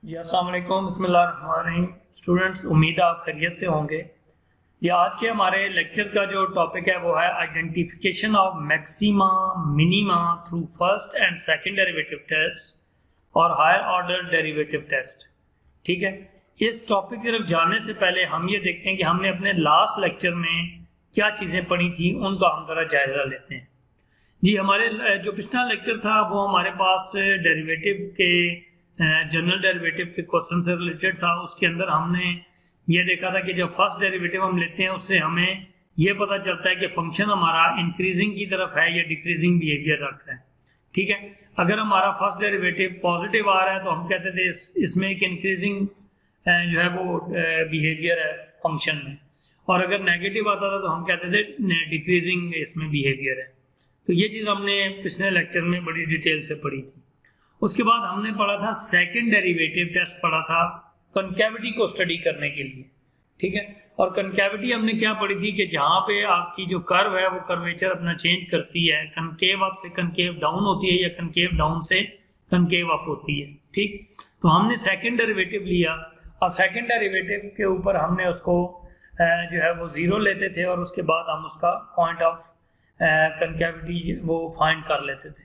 जी अस्सलाम वालेकुम, बिस्मिल्लाहिर्रहमानिर्रहीम। स्टूडेंट्स, उम्मीद है आप खैरियत से होंगे। जी आज के हमारे लेक्चर का जो टॉपिक है वो है identification of maxima minima through first and second derivative test और हायर ऑर्डर डेरिवेटिव टेस्ट। ठीक है, इस टॉपिक की तरफ जाने से पहले हम ये देखते हैं कि हमने अपने लास्ट लेक्चर में क्या चीज़ें पढ़ी थी, उनका हम ज़रा जायज़ा लेते हैं। जी हमारे जो पिछला लेक्चर था वो हमारे पास डेरिवेटिव के जनरल डेरिवेटिव के क्वेश्चन से रिलेटेड था। उसके अंदर हमने ये देखा था कि जब फर्स्ट डेरिवेटिव हम लेते हैं उससे हमें ये पता चलता है कि फंक्शन हमारा इंक्रीजिंग की तरफ है या डिक्रीजिंग बिहेवियर रख रहा है। ठीक है, अगर हमारा फर्स्ट डेरिवेटिव पॉजिटिव आ रहा है तो हम कहते थे इसमें एक इंक्रीजिंग जो है वो बिहेवियर है फंक्शन में, और अगर नेगेटिव आता था तो हम कहते थे डिक्रीजिंग इसमें बिहेवियर है। तो ये चीज़ हमने पिछले लेक्चर में बड़ी डिटेल से पढ़ी थी। उसके बाद हमने पढ़ा था सेकंड डेरिवेटिव टेस्ट, पढ़ा था कनकेविटी को स्टडी करने के लिए। ठीक है, और कनकेविटी हमने क्या पढ़ी थी कि जहाँ पे आपकी जो कर्व है वो कर्वेचर अपना चेंज करती है, कनकेव अप से कनकेव डाउन होती है या कनकेव डाउन से कनकेव अप होती है। ठीक, तो हमने सेकंड डेरिवेटिव लिया। अब सेकंड डेरिवेटिव के ऊपर हमने उसको जो है वो ज़ीरो लेते थे और उसके बाद हम उसका पॉइंट ऑफ कनकेविटी वो फाइंड कर लेते थे।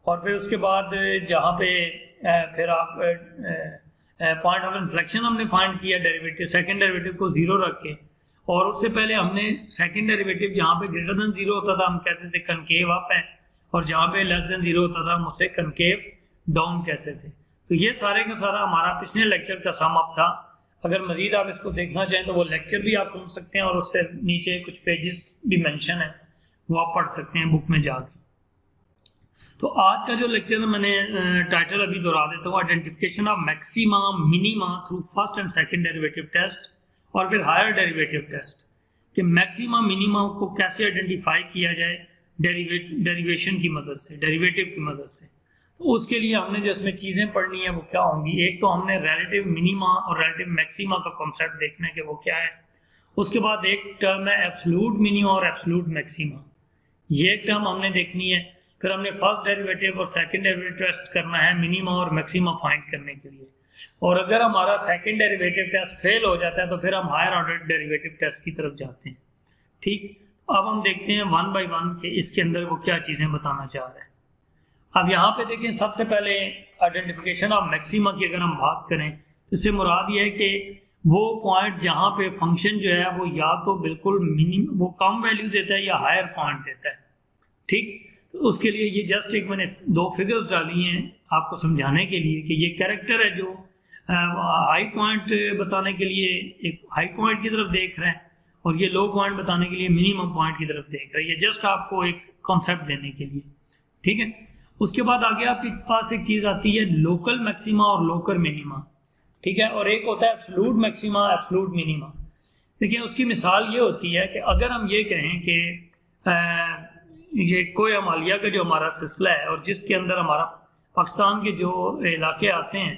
और फिर उसके बाद जहाँ पे फिर आप पॉइंट ऑफ इन्फ्लेक्शन हमने फाइंड किया डेरिवेटिव, सेकंड डेरिवेटिव को ज़ीरो रख के, और उससे पहले हमने सेकंड डेरिवेटिव जहाँ पे ग्रेटर देन ज़ीरो होता था हम कहते थे कनकेव अप है, और जहाँ पे लेस देन ज़ीरो होता था हम उसे कनकेव डाउन कहते थे। तो ये सारे का सारा हमारा पिछले लेक्चर का सम अप था। अगर मज़ीद आप इसको देखना चाहें तो वो लेक्चर भी आप सुन सकते हैं, और उससे नीचे कुछ पेजेस भी मेंशन है, वो आप पढ़ सकते हैं बुक में जाके। तो आज का जो लेक्चर मैंने टाइटल अभी दोहरा देता हूँ, identification of maxima minima through first and second derivative test और फिर हायर डेरिवेटिव टेस्ट, कि मैक्सिमा मिनिमा को कैसे आइडेंटिफाई किया जाए डेरिवेशन की मदद से, डेरिवेटिव की मदद से। तो उसके लिए हमने जो इसमें चीज़ें पढ़नी है वो क्या होंगी, एक तो हमने रिलेटिव मिनिमा और रिलेटिव मैक्सिमा का कॉन्सेप्ट देखना है कि वो क्या है। उसके बाद एक टर्म है एब्सोल्यूट मिनिमा और एब्सोल्यूट मैक्सिमा, ये एक टर्म हमने देखनी है। फिर हमने फर्स्ट डेरिवेटिव और सेकंड डेरिवेटिव टेस्ट करना है मिनिमा और मैक्सिमा फाइंड करने के लिए, और अगर हमारा सेकंड डेरिवेटिव टेस्ट फेल हो जाता है तो फिर हम हायर ऑर्डर डेरिवेटिव टेस्ट की तरफ जाते हैं। ठीक, अब हम देखते हैं वन बाय वन के इसके अंदर वो क्या चीज़ें बताना चाह रहे हैं। अब यहाँ पे देखें, सबसे पहले आइडेंटिफिकेशन ऑफ मैक्सिमा की अगर हम बात करें तो इससे मुराद ये है कि वो पॉइंट जहाँ पे फंक्शन जो है वो या तो बिल्कुल वो कम वैल्यू देता है या हायर पॉइंट देता है। ठीक, तो उसके लिए ये जस्ट एक मैंने दो फिगर्स डाली हैं आपको समझाने के लिए कि ये कैरेक्टर है जो हाई पॉइंट बताने के लिए एक हाई पॉइंट की तरफ देख रहा है, और ये लो पॉइंट बताने के लिए मिनिमम पॉइंट की तरफ देख रहा है। ये जस्ट आपको एक कॉन्सेप्ट देने के लिए। ठीक है, उसके बाद आगे आपके पास एक चीज़ आती है लोकल मैक्सिमा और लोकल मिनिमा। ठीक है, और एक होता है एब्सोल्यूट मैक्सिमा, एब्सोल्यूट मिनिमा। देखिए, उसकी मिसाल ये होती है कि अगर हम ये कहें कि ये कोई हिमालय का जो हमारा सिलसिला है और जिसके अंदर हमारा पाकिस्तान के जो इलाके आते हैं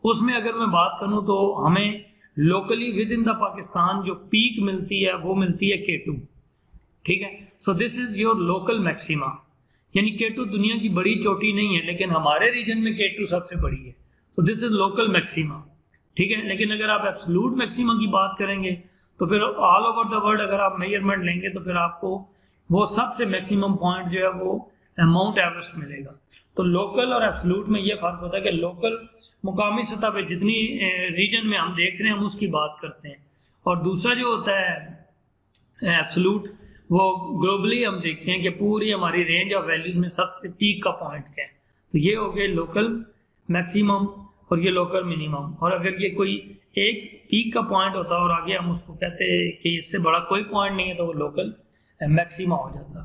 उसमें अगर मैं बात करूं तो हमें locally with in the Pakistan जो पीक मिलती है वो मिलती है K2। ठीक है, सो this is your local maxima, यानी K2 दुनिया की बड़ी चोटी नहीं है लेकिन हमारे रीजन में K2 सबसे बड़ी है, सो दिस इज लोकल मैक्सिमा। ठीक है, लेकिन अगर आप एब्सोल्यूट मैक्सिमा की बात करेंगे तो फिर ऑल ओवर द वर्ल्ड अगर आप मेजरमेंट लेंगे तो फिर आपको वो सबसे मैक्सिमम पॉइंट जो है वो माउंट एवरेस्ट मिलेगा। तो लोकल और एब्सोल्यूट में ये फ़र्क होता है कि लोकल मुकामी सतह पे जितनी रीजन में हम देख रहे हैं हम उसकी बात करते हैं, और दूसरा जो होता है एब्सोल्यूट वो ग्लोबली हम देखते हैं कि पूरी हमारी रेंज ऑफ वैल्यूज़ में सबसे पीक का पॉइंट क्या है। तो ये हो गए लोकल मैक्सिमम और ये लोकल मिनिमम, और अगर ये कोई एक पीक का पॉइंट होता है और आगे हम उसको कहते हैं कि इससे बड़ा कोई पॉइंट नहीं है तो वो लोकल मैक्सिमा हो जाता।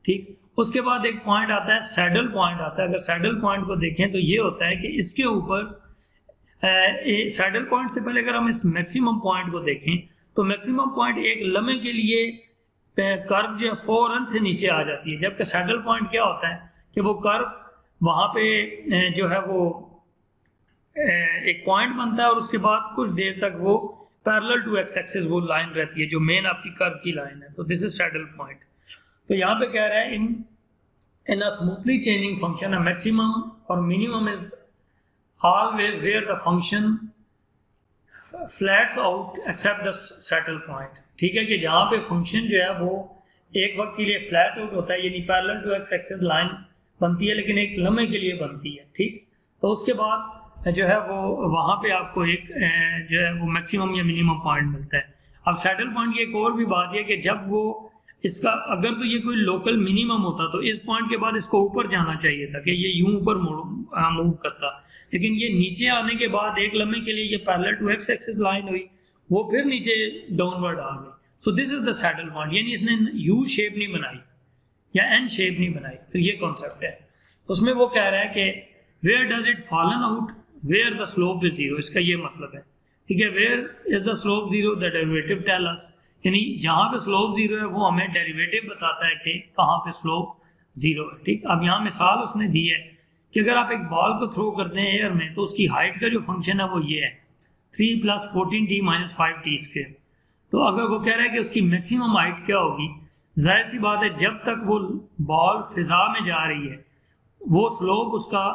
ठीक, उसके बाद एक पॉइंट आता है सैडल पॉइंट आता है। अगर सैडल पॉइंट को देखें तो ये होता है कि इसके ऊपर सैडल पॉइंट से पहले अगर हम इस मैक्सिमम पॉइंट को देखें तो मैक्सिमम पॉइंट एक लम्हे के लिए कर्व जो फौरन से नीचे आ जाती है, जबकि सैडल पॉइंट क्या होता है कि वो कर्व वहाँ पे जो है वो एक पॉइंट बनता है और उसके बाद कुछ देर तक वो पैरेलल टू एक्स एक्सिस वो लाइन रहती है जो मेन आपकी कर्व की लाइन है। तो दिस इज सैडल पॉइंट। तो यहाँ पे कह रहा है in a smoothly changing function maximum और minimum is always where the function flats out except the saddle point. ठीक है कि जहाँ पे फंक्शन जो है वो एक वक्त के लिए फ्लैट आउट होता है, यानी parallel to x axis line बनती है, लेकिन एक लम्हे के लिए बनती है। ठीक, तो उसके बाद जो है वो वहाँ पे आपको एक जो है वो मैक्सिमम या मिनिमम पॉइंट मिलता है। अब सेटल पॉइंट की एक और भी बात है कि जब वो इसका अगर तो ये कोई लोकल मिनिमम होता तो इस पॉइंट के बाद इसको ऊपर जाना चाहिए था कि ये यूं ऊपर मूव करता, लेकिन ये नीचे आने के बाद एक लम्हे के लिए ये parallel to x axis line हुई, वो फिर नीचे डाउनवर्ड आ गई। So this is the saddle point, यानी इसने यू शेप नहीं बनाई या एन शेप नहीं बनाई। तो ये कॉन्सेप्ट है। उसमें वो कह रहा है कि where does it fallen out where the slope is zero, इसका ये मतलब है। ठीक है, where is the slope zero the derivative tell us, यानी जहाँ पे स्लोप जीरो है वो हमें डेरिवेटिव बताता है कि कहाँ पे स्लोप जीरो है। ठीक, अब यहाँ मिसाल उसने दी है कि अगर आप एक बॉल को थ्रो करते हैं एयर में तो उसकी हाइट का जो फंक्शन है वो ये है 3 + 14t - 5t²। तो अगर वो कह रहा है कि उसकी मैक्सिमम हाइट क्या होगी, जाहिर सी बात है जब तक वो बॉल फिजा में जा रही है वो स्लोप उसका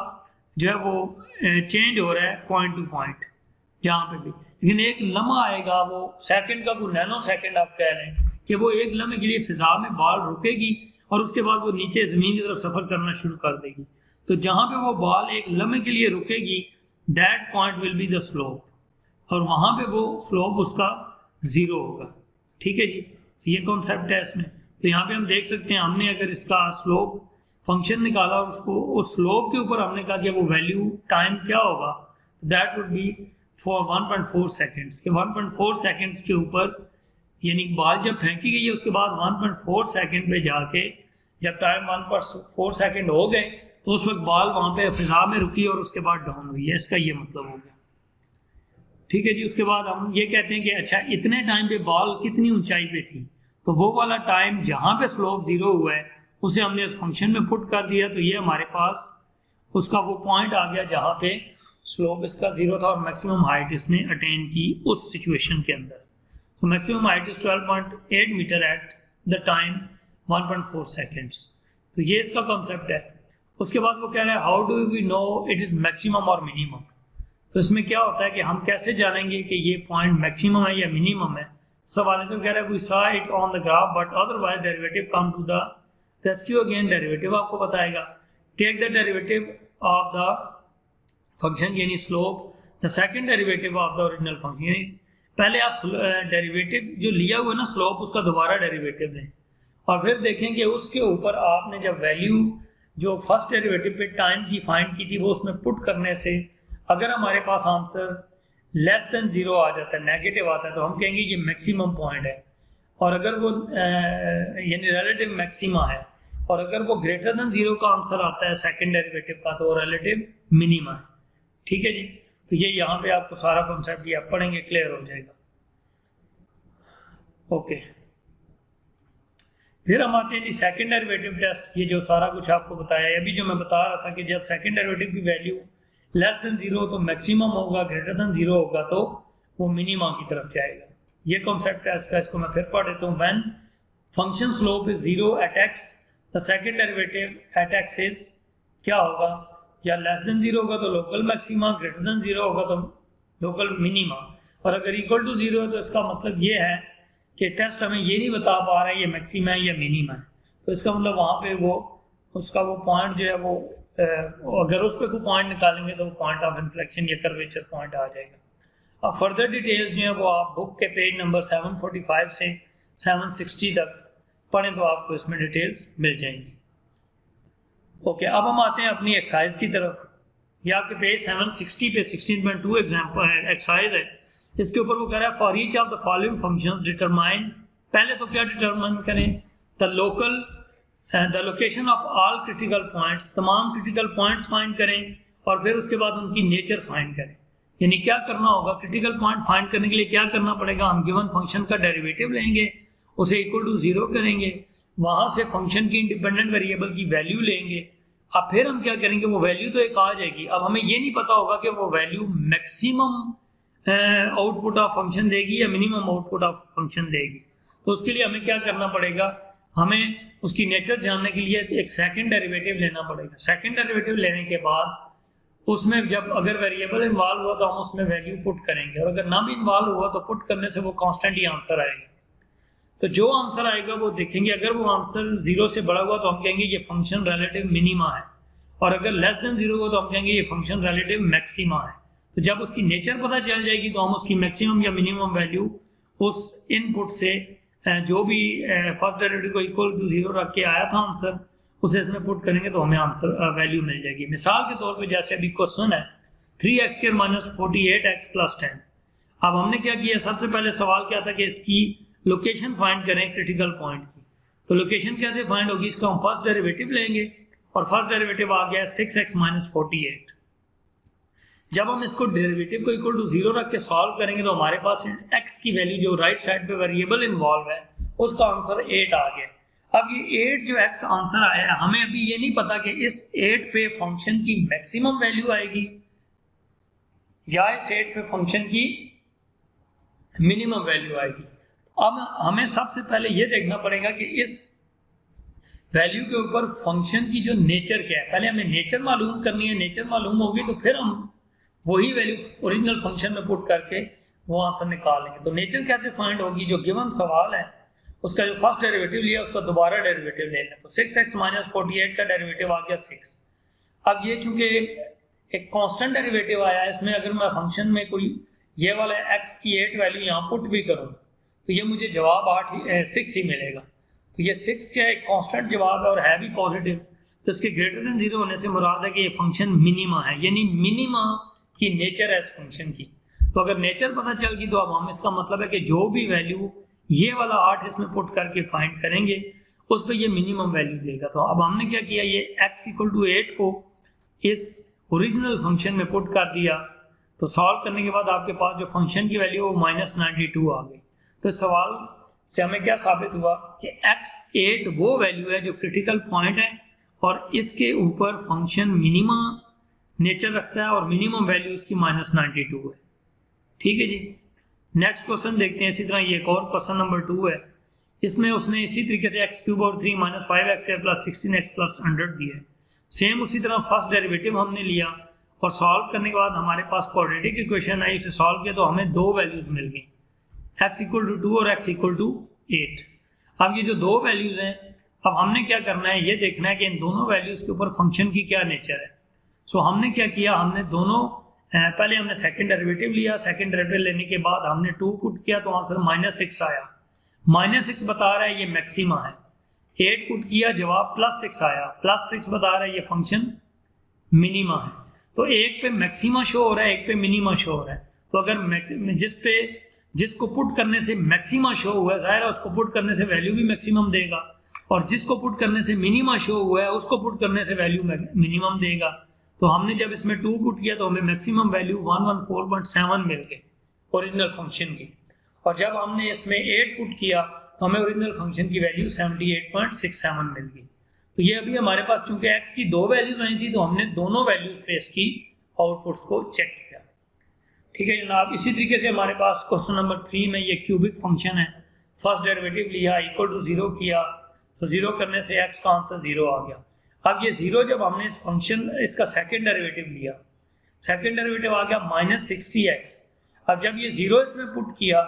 जो है वो चेंज हो रहा है पॉइंट टू पॉइंट जहाँ पे भी, लेकिन एक लम्हा आएगा वो सेकंड का कोई नैनो सेकंड आप कह रहे हैं कि वो एक लम्हे के लिए फिजा में बॉल रुकेगी और उसके बाद वो नीचे ज़मीन की तरफ सफ़र करना शुरू कर देगी। तो जहाँ पे वो बॉल एक लम्हे के लिए रुकेगी that point will be the slope, और वहाँ पे वो स्लोप उसका ज़ीरो होगा। ठीक है जी, तो ये कॉन्सेप्ट है इसमें। तो यहाँ पे हम देख सकते हैं हमने अगर इसका स्लोप फंक्शन निकाला और उसको उस स्लोप के ऊपर हमने कहा कि वो वैल्यू टाइम क्या होगा, that would be for 1.4 seconds के 1.4 सेकेंड्स के ऊपर, यानी बॉल जब फेंकी गई है उसके बाद 1.4 सेकेंड पे जाके जब टाइम 1.4 सेकेंड हो गए तो उस वक्त बॉल वहाँ पे फिजा में रुकी और उसके बाद डाउन हुई है, इसका ये मतलब हो गया। ठीक है जी, उसके बाद हम ये कहते हैं कि अच्छा इतने टाइम पे बॉल कितनी ऊंचाई पे थी, तो वो वाला टाइम जहाँ पे स्लोप जीरो हुआ है उसे हमने इस फंक्शन में पुट कर दिया, तो ये हमारे पास उसका वो पॉइंट आ गया जहाँ पे स्लोप इसका जीरो था और मैक्सिमम हाइट इसने अटेन की उस सिचुएशन के अंदर। तो maximum height is 12.8 metre at the time 1.4 seconds. तो ये इसका कॉन्सेप्ट है। उसके बाद वो कह रहे हैं how do we know it is maximum और मिनिमम। तो इसमें क्या होता है कि हम कैसे जानेंगे कि ये पॉइंट मैक्सिमम है या मिनिमम है। सवाल से कह रहा है we saw it on the graph but otherwise derivative come to the rescue. Again derivative आपको बताएगा। Take the derivative of the function यानी slope, the second derivative of the original function, यानी पहले आप डेरिवेटिव जो लिया हुआ है ना स्लोप उसका दोबारा डेरिवेटिव लें और फिर देखें कि उसके ऊपर आपने जब वैल्यू जो फर्स्ट डेरिवेटिव पे टाइम की फाइंड की थी वो उसमें पुट करने से अगर हमारे पास आंसर लेस देन जीरो आ जाता है, नेगेटिव आता है, तो हम कहेंगे ये मैक्सिमम पॉइंट है। और अगर वो यानी रिलेटिव मैक्सिमा है और अगर वो ग्रेटर देन जीरो का आंसर आता है सेकंड डेरिवेटिव का तो वो रिलेटिव मिनिमा है। ठीक है जी, तो ये यहाँ पे आपको सारा कॉन्सेप्ट ये आप पढ़ेंगे क्लियर हो जाएगा। ओके, फिर हम आते हैं जी सेकंड डेरिवेटिव टेस्ट। ये जो सारा कुछ आपको बताया अभी जो मैं बता रहा था कि जब सेकंड डेरिवेटिव की वैल्यू लेस देन जीरो तो मैक्सिमम होगा, ग्रेटर देन जीरो होगा तो वो मिनिमा की तरफ जाएगा। ये कॉन्सेप्ट है इसका, इसको मैं फिर पढ़ देता हूँ। When function slope is zero at x the second derivative at x is क्या होगा, या लेस देन जीरो होगा तो local maxima, greater than zero होगा तो लोकल मिनिमा, और अगर इक्वल टू जीरो है तो इसका मतलब ये है कि टेस्ट हमें ये नहीं बता पा रहा है ये मैक्सिमा है या मिनिमा है। तो इसका मतलब वहाँ पे वो उसका वो पॉइंट जो है वो अगर उस पर कोई पॉइंट निकालेंगे तो वो पॉइंट ऑफ इन्फ्लेक्शन या कर्वेचर पॉइंट आ जाएगा। अब फर्दर डिटेल्स जो है वो आप बुक के पेज नंबर 745 से 760 तक पढ़ें तो आपको इसमें डिटेल्स मिल जाएंगी। ओके, अब हम आते हैं अपनी एक्सरसाइज की तरफ। ये आपके पेज 760 पे 16.2 एग्जाम्पल एक्सरसाइज है। इसके ऊपर वो कह रहा है for each of the following functions determine, पहले तो क्या डिटरमाइन करें, the location of all critical points, तमाम क्रिटिकल पॉइंट्स फाइंड करें और फिर उसके बाद उनकी नेचर फाइंड करें। यानी क्या करना होगा, क्रिटिकल पॉइंट फाइंड करने के लिए क्या करना पड़ेगा, हम गिवन फंक्शन का डेरिवेटिव लेंगे, उसे इक्वल टू जीरो करेंगे, वहाँ से फंक्शन की इंडिपेंडेंट वेरिएबल की वैल्यू लेंगे। अब फिर हम क्या करेंगे, वो वैल्यू तो एक आ जाएगी, अब हमें ये नहीं पता होगा कि वो value maximum output of function देगी या मिनिमम आउटपुट ऑफ फंक्शन देगी। तो उसके लिए हमें क्या करना पड़ेगा, हमें उसकी नेचर जानने के लिए एक सेकंड डेरिवेटिव लेना पड़ेगा। सेकंड डेरिवेटिव लेने के बाद उसमें जब अगर वेरिएबल इन्वॉल्व हुआ तो हम उसमें वैल्यू पुट करेंगे, और अगर ना भी इन्वॉल्व हुआ तो पुट करने से वो कांस्टेंट ही आंसर आएगा। तो जो आंसर आएगा वो देखेंगे, अगर वो आंसर 0 से बड़ा हुआ तो हम कहेंगे ये फंक्शन रिलेटिव मिनिमा है, और अगर लेस देन 0 हुआ तो हम कहेंगे ये फंक्शन रिलेटिव मैक्सिमा है। तो जब उसकी नेचर पता चल जाएगी तो हम उसकी मैक्सिमम या मिनिमम वैल्यू उस इनपुट से जो भी फर्स्ट डेरिवेटिव को इक्वल टू 0 रख के आया था आंसर, उसे इसमें पुट करेंगे तो हमें आंसर वैल्यू मिल जाएगी। मिसाल के तौर पे जैसे अभी क्वेश्चन है 3x² - 48x + 10। अब हमने क्या किया, सबसे पहले सवाल क्या था कि इसकी लोकेशन फाइंड करें क्रिटिकल पॉइंट की। तो लोकेशन कैसे फाइंड होगी, इसका हम फर्स्ट डेरिवेटिव लेंगे, और फर्स्ट डेरिवेटिव आ गया 6x - 48। जब हम इसको डेरिवेटिव को इक्वल टू 0 रख के सॉल्व करेंगे तो हमारे पास x की वैल्यू जो राइट साइड पे वेरिएबल इन्वॉल्व है उसका आंसर 8 आ गया। अब ये 8 जो x आंसर आया है, हमें अभी ये नहीं पता कि इस 8 पे फंक्शन की मैक्सिमम वैल्यू आएगी या इस 8 पे फंक्शन की मिनिमम वैल्यू आएगी। अब हमें सबसे पहले ये देखना पड़ेगा कि इस वैल्यू के ऊपर फंक्शन की जो नेचर क्या है, पहले हमें नेचर मालूम करनी है। नेचर मालूम होगी तो फिर हम वही वैल्यू ओरिजिनल फंक्शन में पुट करके वो आंसर निकालेंगे। तो नेचर कैसे फाइंड होगी, जो गिवन सवाल है उसका जो फर्स्ट डेरिवेटिव लिया उसका दोबारा डेरिवेटिव ले लें। तो 6x - 48 का डेरिवेटिव आ गया 6। अब ये चूंकि एक कांस्टेंट डेरिवेटिव आया है, इसमें अगर मैं फंक्शन में कोई ये वाला x की 8 वैल्यू यहाँ पुट भी करूँ तो ये मुझे जवाब 6 ही मिलेगा। तो ये 6 क्या एक कांस्टेंट जवाब है और है भी पॉजिटिव, तो इसके ग्रेटर देन 0 होने से मुराद है कि ये फंक्शन मिनिमा है, यानी मिनिमा की नेचर है इस फंक्शन की। तो अगर नेचर पता चल गई तो अब हम इसका मतलब है कि जो भी वैल्यू ये वाला 8 इसमें पुट करके फाइंड करेंगे उस पर ये मिनिमम वैल्यू देगा। तो अब हमने क्या किया, ये x = 8 को इस ओरिजिनल फंक्शन में पुट कर दिया। तो सॉल्व करने के बाद आपके पास जो फंक्शन की वैल्यू वो -92 आ गई। तो सवाल से हमें क्या साबित हुआ कि x8 वो वैल्यू है जो क्रिटिकल पॉइंट है और इसके ऊपर फंक्शन मिनिमा नेचर रखता है और मिनिमम वैल्यू इसकी -92 है। ठीक है जी, नेक्स्ट क्वेश्चन देखते हैं। इसी तरह ये एक और क्वेश्चन नंबर 2 है, इसमें उसने इसी तरीके से x³ / 3 - 5x² + 16x + 100 दिया है। सेम उसी तरह फर्स्ट डेरिवेटिव हमने लिया और सॉल्व करने के बाद हमारे पास क्वाड्रेटिक इक्वेशन आई, उसे सॉल्व किया तो हमें दो वैल्यूज मिल गई, x = 2 और x = 8। अब ये जो दो वैल्यूज हैं, अब हमने क्या करना है, ये देखना है कि इन दोनों वैल्यूज के ऊपर फंक्शन की क्या नेचर है। सो हमने क्या किया, हमने दोनों पहले हमने सेकंड डेरिवेटिव लिया, सेकंड डेरिवेटिव लेने के बाद हमने 2 पुट किया तो आंसर -6 आया। -6 बता रहा है ये मैक्सिमा है। 8 पुट किया, जवाब +6 आया। +6 बता रहा है ये फंक्शन मिनिमा है। तो एक पे मैक्सिमा शो हो रहा है, एक पे मिनिमा शो हो रहा है। तो अगर जिसको पुट करने से मैक्सिमा शो हुआ है, जाहिर है उसको पुट करने से वैल्यू भी मैक्सिमम देगा, और जिसको पुट करने से मिनिमा शो हुआ है उसको पुट करने से वैल्यू मिनिमम देगा। तो हमने जब इसमें 2 पुट किया तो हमें मैक्सिमम वैल्यू 114.7 मिल गई ओरिजिनल फंक्शन की, और जब हमने इसमें 8 पुट किया तो हमें ओरिजिनल फंक्शन की वैल्यू 78.67 मिल गई। तो ये अभी हमारे पास चूंकि x की दो वैल्यूज आई थी तो हमने दोनों वैल्यूज पे इसकी आउटपुट्स को चेक किया। ठीक है जनाब, इसी तरीके से हमारे पास क्वेश्चन नंबर 3 में ये क्यूबिक फंक्शन है। फर्स्ट डेरिवेटिव लिया, =0 किया, तो 0 करने से x का आंसर 0 आ गया। अब ये 0 जब हमने इस फंक्शन इसका सेकंड डेरिवेटिव लिया, सेकंड डेरिवेटिव आ गया -60x। अब जब ये 0 इसमें पुट किया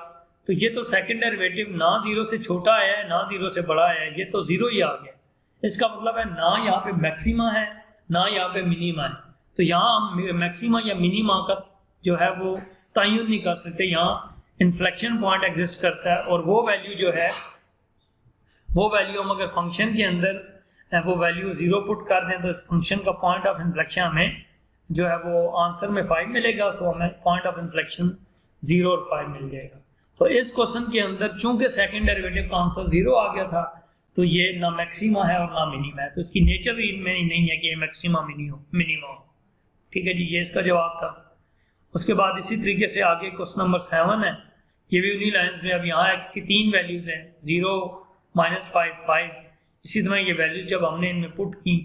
तो ये तो सेकंड डेरिवेटिव ना 0 से छोटा आया है ना 0 से बड़ा आया है, ये तो 0 ही आ गया। इसका मतलब है ना यहाँ पे मैक्सिमा है ना यहाँ पे मिनिमा है। तो यहाँ हम मैक्सिमा या मिनिमा का जो है वो तयन नहीं कर सकते, यहाँ इन्फ्लेक्शन पॉइंट एग्जिस्ट करता है, और वो वैल्यू जो है वो वैल्यू हम अगर फंक्शन के अंदर वो वैल्यू 0 पुट कर दें तो इस फंक्शन का पॉइंट ऑफ इन्फ्लेक्शन हमें जो है वो आंसर में 5 मिलेगा। सो हमें पॉइंट ऑफ इन्फ्लेक्शन 0 और 5 मिल जाएगा। सो इस क्वेश्चन के अंदर चूंकि सेकंड डेरिवेटिव का आंसर 0 आ गया था तो ये ना मैक्सिमा है और ना मिनिमा है, तो इसकी नेचर इनमें नहीं है कि ये मैक्सिमा मिनिमा हो। ठीक है जी, ये इसका जवाब था। उसके बाद इसी तरीके से आगे क्वेश्चन नंबर 7 है, ये भी उन्हीं लाइन्स में। अब यहाँ x की 3 वैल्यूज हैं, 0 -5 5। इसी तरह ये वैल्यूज जब हमने इनमें पुट की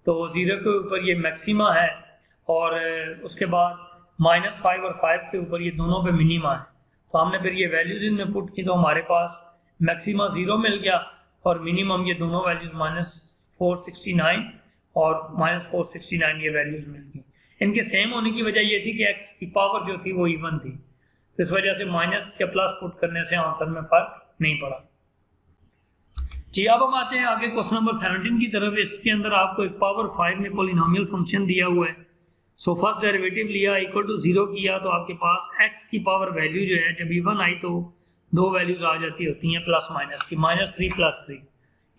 तो 0 के ऊपर ये मैक्सिमा है और उसके बाद -5 और 5 के ऊपर ये दोनों पे मिनिमा है। तो हमने फिर ये वैल्यूज इनमें पुट की तो हमारे पास मैक्सिमा 0 मिल गया और मिनिमम ये दोनों वैल्यूज -469 और -469 ये वैल्यूज मिल गई। इनके सेम होने की वजह ये थी कि x की पावर जो थी वो इवन थी, तो इस वजह से माइनस या प्लस पुट करने से आंसर में फर्क नहीं पड़ा। जी अब हम आते हैं आगे क्वेश्चन नंबर 17 की तरफ। इसके अंदर आपको एक पावर 5 में पॉलिनोमियल फंक्शन दिया हुआ है। सो फर्स्ट डेरिवेटिव लिया, इक्वल टू 0 किया, तो आपके पास x की पावर वैल्यू जो है जब इवन आई तो दो वैल्यूज आ जाती होती हैं प्लस माइनस की, -3 +3।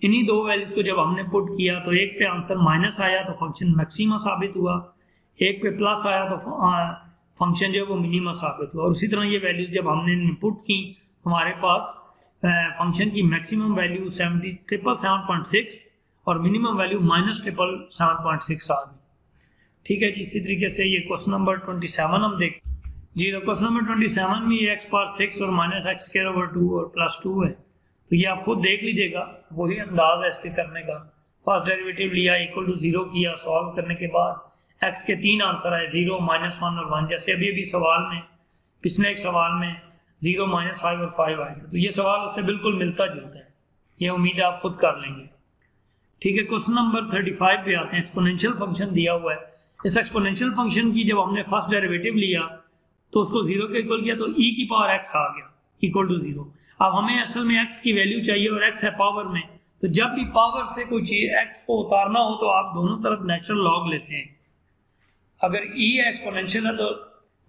इन्हीं दो वैल्यूज को जब हमने पुट किया तो एक पे आंसर माइनस आया तो फंक्शन मैक्सिमा साबित हुआ, एक पे प्लस आया तो फंक्शन जो है वो मिनिमा साबित हुआ। और उसी तरह ये वैल्यूज जब हमने पुट की हमारे पास फंक्शन की मैक्सिमम वैल्यू 777.6 और मिनिमम वैल्यू -777.6 आ गई। ठीक है जी, इसी तरीके से ये क्वेश्चन नंबर 27 हम देख जी। तो क्वेश्चन नंबर 27 में ये x⁻6 और -x² और +2 है, तो ये आप खुद देख लीजिएगा, वही अंदाज है इसके करने का। फर्स्ट डेरिवेटिव लिया, इक्वल टू 0 किया, सॉल्व करने के बाद x के 3 आंसर आए, 0, -1 और 1। जैसे अभी सवाल में, पिछले एक सवाल में 0, -5 और 5 आए थे, तो ये सवाल उससे बिल्कुल मिलता जुलता है, ये उम्मीद है आप खुद कर लेंगे। ठीक है, क्वेश्चन नंबर 35 पे आते हैं। एक्सपोनेंशियल फंक्शन दिया हुआ है। इस एक्सपोनेंशियल फंक्शन की जब हमने फर्स्ट डेरिवेटिव लिया तो उसको 0 के इक्वल किया तो e की पावर x आ गया इक्वल टू 0। अब हमें असल में x की वैल्यू चाहिए और x है पावर में, तो जब भी पावर से कोई चीज x को उतारना हो तो आप दोनों तरफ नेचुरल लॉग लेते हैं। अगर e एक्सपोनेंशियल है तो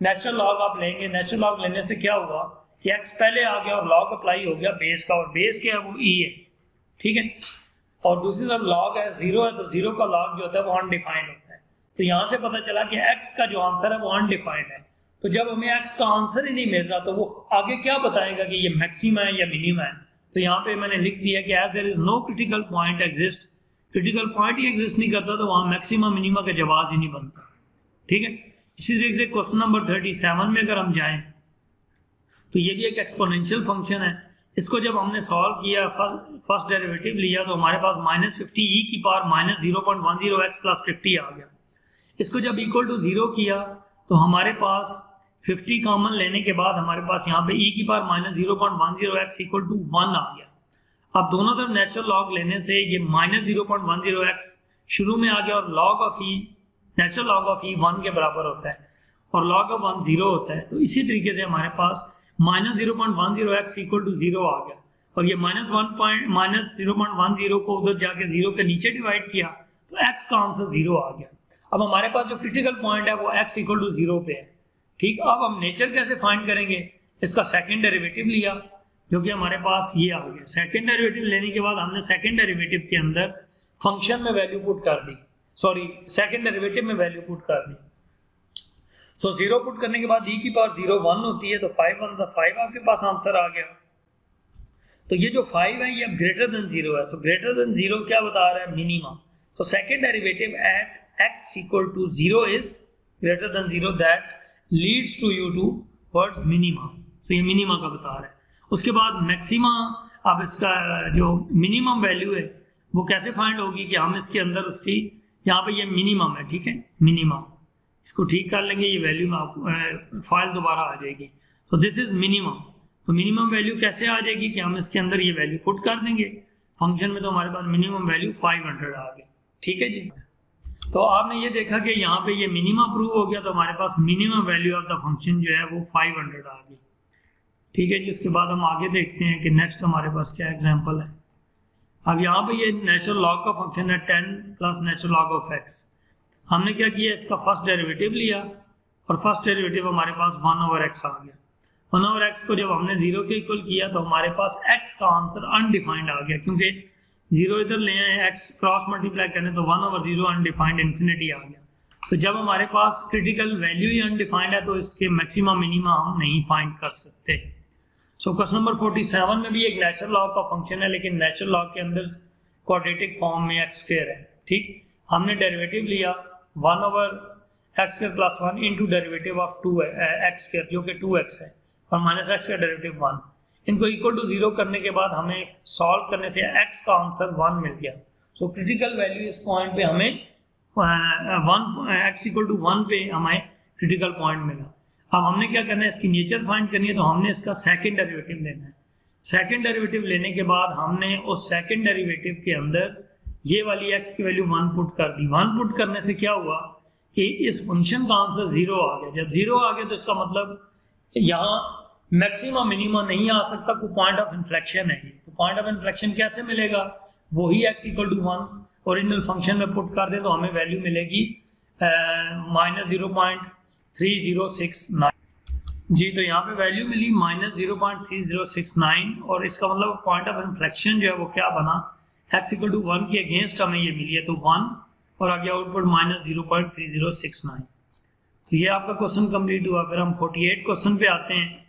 नेचुरल लॉग आप लेंगे। नेचुरल लॉग लेने से क्या हुआ कि x पहले आ गया और लॉग अप्लाई हो गया बेस का, और बेस क्या है वो e है। ठीक है, और दूसरी तरफ लॉग है 0 है, तो 0 का लॉग जो होता है वो अनडिफाइंड होता है। तो यहाँ से पता चला कि x का जो आंसर है वो अनडिफाइंड है। तो जब हमें x का आंसर ही नहीं मिल रहा तो वो आगे क्या बताएगा कि ये मैक्सिमा है या मिनिमा है। तो यहाँ पे मैंने लिख दिया कि as there is no critical point exist, critical point ही एग्जिस्ट नहीं करता तो वहाँ मैक्सिमा मिनिमा का जवाब ही नहीं बनता। ठीक है, इसी तरीके से क्वेश्चन नंबर 37 में अगर हम जाएं तो ये भी एक एक्सपोनेंशियल फंक्शन है। इसको जब हमने सॉल्व किया, फर्स्ट डेरिवेटिव लिया, तो हमारे पास -50 e की पावर -0.10x + 50 आ गया। इसको जब इक्वल टू 0 किया तो हमारे पास 50 कॉमन लेने के बाद हमारे पास यहाँ पे e की पावर -0.10x = 1 आ गया। अब दोनों तरफ नेचुरल लॉग लेने से ये -0.10x शुरू में आ गया और log of e, natural log of e 1 के बराबर होता है और लॉग ऑफ 1 0 होता है। तो इसी तरीके से हमारे पास -0.10x = 0 आ गया, और ये -0.10 को उधर जाके 0 के नीचे डिवाइड किया तो x का आंसर 0 आ गया। अब हमारे पास जो क्रिटिकल पॉइंट है वो x = 0 पे है। ठीक, अब हम नेचर कैसे फाइंड करेंगे, इसका सेकंड डेरिवेटिव लिया जो कि हमारे पास ये आ गया। सेकंड डेरिवेटिव लेने के बाद हमने सेकंड डेरिवेटिव के अंदर फंक्शन में वैल्यू पुट कर दी, सॉरी सेकंड डेरिवेटिव में वैल्यू पुट कर दी। सो 0 पुट करने के बाद e की पावर 0 1 होती है, तो 5 1 = 5 आपके पास आंसर आ गया। तो ये जो 5 है ये अब ग्रेटर देन 0 है। सो ग्रेटर देन 0 क्या बता रहा है, minima. So second derivative eight x = 0 is greater than 0 that leads to you towards minima। तो ये मिनिमा का बता रहा है। उसके बाद मैक्सिमा, अब इसका जो मिनिमम वैल्यू है वो कैसे फाइंड होगी कि हम इसके अंदर उसकी, यहाँ पे ये मिनिमम है, ठीक है, मिनिमम, इसको ठीक कर लेंगे, ये वैल्यू में आपको फाइल दोबारा आ जाएगी। तो दिस इज मिनिमम। तो मिनिमम वैल्यू कैसे आ जाएगी कि हम इसके अंदर ये वैल्यू पुट कर देंगे फंक्शन में, तो हमारे पास मिनिमम वैल्यू 500 आ गई। ठीक है जी, तो आपने ये देखा कि यहाँ पे ये मिनिमा प्रूव हो गया, तो हमारे पास minimum value of the function जो है वो 500 आ गई। ठीक है जी, उसके बाद हम आगे देखते हैं कि नेक्स्ट हमारे पास क्या एग्जांपल है। अब यहाँ पे ये नेचुरल लॉग का फंक्शन है 10 + नेचुरल लॉग ऑफ x। हमने क्या किया, इसका फर्स्ट डेरिवेटिव लिया और फर्स्ट डेरिवेटिव हमारे पास 1/x आ गया। 1/x को जब हमने 0 के इक्वल किया तो हमारे पास x का आंसर अनडिफाइंड आ गया, क्योंकि 0 इधर ले आए, x क्रॉस मल्टीप्लाई करने तो 1/0 अनडिफाइंड इन्फिनिटी आ गया। तो जब हमारे पास क्रिटिकल वैल्यू ही अनडिफाइंड है तो इसके मैक्सिमा मिनिमा हम नहीं फाइंड कर सकते। सो क्वेश्चन नंबर 47 में भी एक नेचुरल लॉग का फंक्शन है, लेकिन नेचुरल लॉग के अंदर क्वाड्रेटिक फॉर्म में x² है। ठीक, हमने डेरिवेटिव लिया 1/x² + 1 into derivative of 2x² जो कि 2x है, और -x का डेरिवेटिव 1। इनको इक्वल टू 0 करने के बाद हमें सॉल्व करने से x का आंसर 1 मिल गया। सो क्रिटिकल वैल्यू इस पॉइंट पे हमें x = 1 पे हमें क्रिटिकल पॉइंट मिला। अब हमने क्या करना है, इसकी नेचर फाइंड करनी है, तो हमने इसका सेकंड डेरिवेटिव लेना है। सेकंड डेरिवेटिव लेने के बाद हमने उस सेकंड डेरिवेटिव के अंदर ये वाली x की वैल्यू 1 पुट कर दी। 1 पुट करने से क्या हुआ कि इस फंक्शन का आंसर 0 आ गया। जब 0 आ गया तो इसका मतलब यहाँ मैक्सिमा मिनिमा नहीं आ सकता, कोई पॉइंट ऑफ इन्फ्लेक्शन है। तो पॉइंट ऑफ इन्फ्लेक्शन कैसे मिलेगा, वही x = 1 ओरिजिनल फंक्शन में पुट कर दें तो हमें वैल्यू मिलेगी -0.3069 जी। तो यहाँ पे वैल्यू मिली -0.3069 और इसका मतलब पॉइंट ऑफ इन्फ्लेक्शन जो है वो क्या बना, x = 1 के अगेंस्ट हमें ये मिली है तो 1 और आगे आउटपुट -0.3069। तो ये आपका क्वेश्चन कंप्लीट हुआ। फिर हम 48 क्वेश्चन पे आते हैं।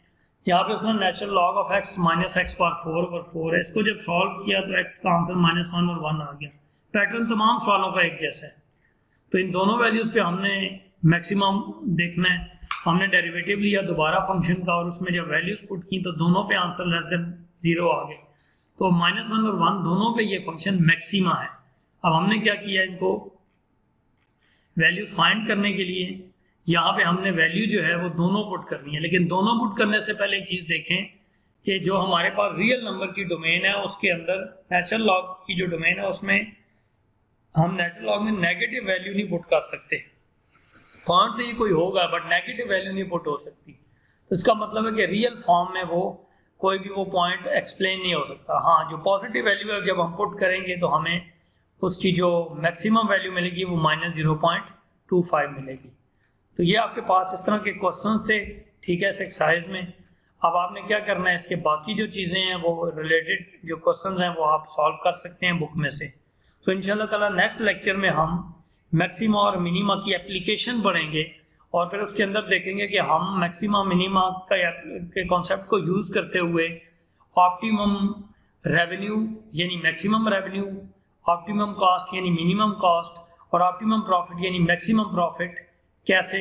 यहाँ पे उसने natural log of x - x⁴/4 है। इसको जब सॉल्व किया तो x का आंसर -1 और 1 आ गया। पैटर्न तमाम सवालों का एक जैसा है। तो इन दोनों वैल्यूज पे हमने मैक्सिमम देखना है। हमने डेरिवेटिव लिया दोबारा फंक्शन का और उसमें जब वैल्यूज पुट की तो दोनों पे आंसर लेस देन 0 आ गए। तो -1 और 1 दोनों पे ये फंक्शन मैक्सिमा है। अब हमने क्या किया, इनको वैल्यूज फाइंड करने के लिए यहाँ पे हमने वैल्यू जो है वो दोनों पुट करनी है। लेकिन दोनों पुट करने से पहले एक चीज़ देखें कि जो हमारे पास रियल नंबर की डोमेन है उसके अंदर नेचुरल लॉग की जो डोमेन है उसमें हम नेचुरल लॉग में नेगेटिव वैल्यू नहीं पुट कर सकते। पॉइंट तो ये कोई होगा बट नेगेटिव वैल्यू नहीं पुट हो सकती। तो इसका मतलब है कि रियल फॉर्म में वो कोई भी वो पॉइंट एक्सप्लेन नहीं हो सकता। हाँ, जो पॉजिटिव वैल्यू है जब हम पुट करेंगे तो हमें उसकी जो मैक्सिमम वैल्यू मिलेगी वो -0.25 मिलेगी। तो ये आपके पास इस तरह के क्वेश्चंस थे, ठीक है, इस एक्सरसाइज में। अब आपने क्या करना है, इसके बाकी जो चीज़ें हैं वो रिलेटेड जो क्वेश्चंस हैं वो आप सॉल्व कर सकते हैं बुक में से। तो इंशाल्लाह ताला नेक्स्ट लेक्चर में हम मैक्सिमा और मिनिमा की एप्लीकेशन पढ़ेंगे और फिर उसके अंदर देखेंगे कि हम मैक्सिमा मिनिमा के कॉन्सेप्ट को यूज़ करते हुए ऑप्टिमम रेवेन्यू यानी मैक्सिमम रेवेन्यू, ऑप्टिमम कॉस्ट यानी मिनिमम कॉस्ट और ऑप्टिमम प्रॉफिट यानी मैक्सिमम प्रॉफिट कैसे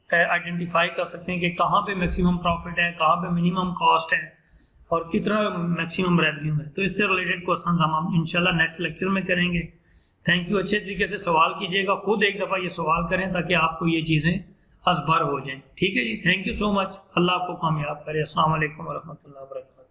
आइडेंटिफाई कर सकते हैं कि कहाँ पे मैक्सिमम प्रॉफिट है, कहाँ पे मिनिमम कॉस्ट है और कितना मैक्सिमम रेवेन्यू है। तो इससे रिलेटेड क्वेश्चंस हम इंशाल्लाह नेक्स्ट लेक्चर में करेंगे। Thank you. अच्छे तरीके से सवाल कीजिएगा, खुद एक दफ़ा ये सवाल करें ताकि आपको ये चीज़ें असबर हो जाएं। ठीक है जी, थैंक यू सो मच। अल्लाह आपको कामयाब करे। अस्सलाम वालेकुम व रहमतुल्लाहि व बरकातहू।